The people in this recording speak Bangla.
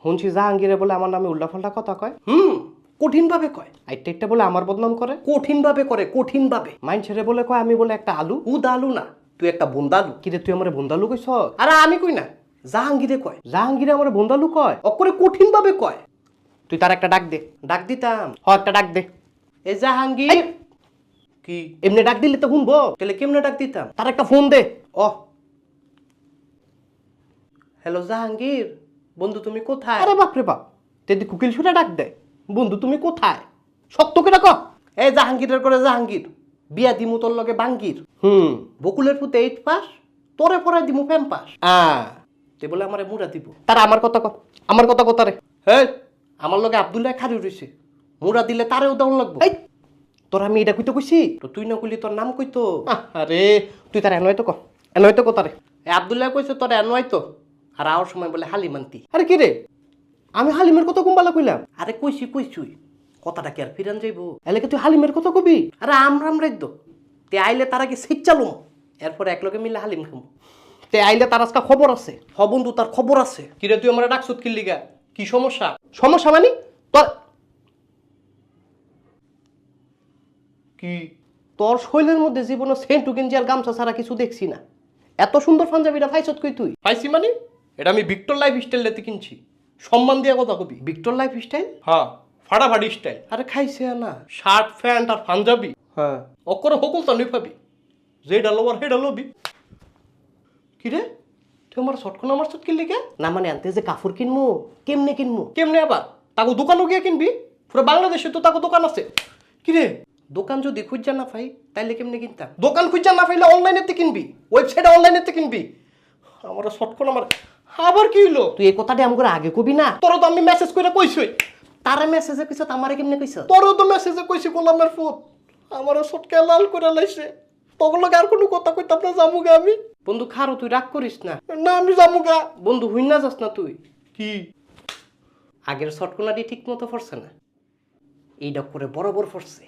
শুনছি জাহাঙ্গীরে বলে আমার নামে উল্টাপাল্টা কথা কয়। কঠিন ভাবে কয়। আইটা একটা বলে আমার বদনাম করে। কঠিন ভাবে করে, কঠিন ভাবে। মাইনছেরে বলে কয় আমি বলে একটা আলু। উদ আলু না, তুই একটা বন্দালু। কিরে তুই আমার বন্দালু কইছ? আরে আমি কই না, জাহাঙ্গীরে কয়। জাহাঙ্গীরে আমার বন্দালু কয়? অকরে কঠিন ভাবে কয়। তুই তার একটা ডাক দে। ডাক দিতাম। একটা ডাক দে। এ জাহাঙ্গীর। কি এমনি ডাক দিলে তো শুনবো। তাহলে কেমনে ডাক দিতাম? তার একটা ফোন দে। হ্যালো জাহাঙ্গীর, বন্ধু তুমি কোথায়? আরে বাপরে বাপ, তেদি কুকিল ছুটে ডাক দেয়, বন্ধু তুমি কোথায়? শক্ত করে ডাক। এই জাহাঙ্গীরের করে জাহাঙ্গীর, বিয়া দিমু তোর লগে বাঙ্গির। বকুলের পুতে 8 পাস, তোরে পড়াই দিমু 5 পাস। তে বলে আমারে মুড়া দিব। তারা আমার কথা আমার কথা কথা রে। হ্যাঁ, আমার লগে আব্দুল্লাহ খারি রইছে, মুড়া দিলে তারেও দেওয়া লাগবো। এই তোর আমি এটা কইতে কইছি? তো তুই না কইলি তোর নাম কইতো। আরে তুই তার এনয় তো এনয় তো কথা রে। আব্দুল্লাহ কইছে তোর এনওয়াই তো, আর আওয়ার সময় বলে হালিমান্তি। আরে কি রে, আমি হালিমের কথা কুম্বালা কইলাম? আরে কইছি কথাটা কি আর ফিরান যাইবো? এলাকে তুই হালিমের কথা কবি? আরে আমরাই তো, তে আইলে তার আগে সিট চালু, এরপরে একলগে মিলে হালিম খামু। তে আইলে তার আজকে খবর আছে। হ বন্ধু, তার খবর আছে। কিরে তুই আমার ডাকসুত কি লিগা? কি সমস্যা? সমস্যা মানে তোর কি? তোর শৈলের মধ্যে জীবনে সেন্টু গেঞ্জি আর গামছা ছাড়া কিছু দেখছি না। এত সুন্দর পাঞ্জাবিটা পাইছত কই তুই? পাইছি মানে, এটা আমি ভিক্টর লাইফ স্টাইল লেতে কিনছি। সম্মান দিয়ে কথা কবি। Victor life style? হ্যাঁ, ফাটাফাটি স্টাইল। আরে খাইছে না শার্ট প্যান্ট আর পাঞ্জাবি, হ্যাঁ অকরে হকুল তো নি পাবি, যেটা লবার হেডা লবি। কিরে তুই আমার শটকন আমার শট কিনলি কে? না মানে আনতে যে কাপড় কিনবো কেমনে কিনবো? কেমনে আবার তাকে দোকানও গিয়ে কিনবি? পুরো বাংলাদেশে তো তাকে দোকান আছে। কিরে, দোকান যদি খুঁজা না পাই তাইলে কেমনে কিনতাম? দোকান খুঁজা না পাইলে অনলাইনেতে কিনবি, ওয়েবসাইটে অনলাইনেতে কিনবি। আমার শটকন আমার আবার কি হইলো? তুই এই কথাটা আমাকে আগে কবি না? তোর তো আমি মেসেজ করে কইছই। তারা মেসেজে কইছ আমারে কেমনে কইছ? তোরও তো মেসেজে কইছি গোলামের ফুট, আমার শটকে লাল করে লাইছে। তখন আর কোনো কথা কইতাম না, জামুগা আমি। বন্ধু খারো, তুই রাগ করিস না। না আমি জামুগা। বন্ধু হইন না যাস না তুই। কি? আগের শটকোনাটি ঠিক মতো পড়ছে না, এইটা করে বরাবর পড়ছে।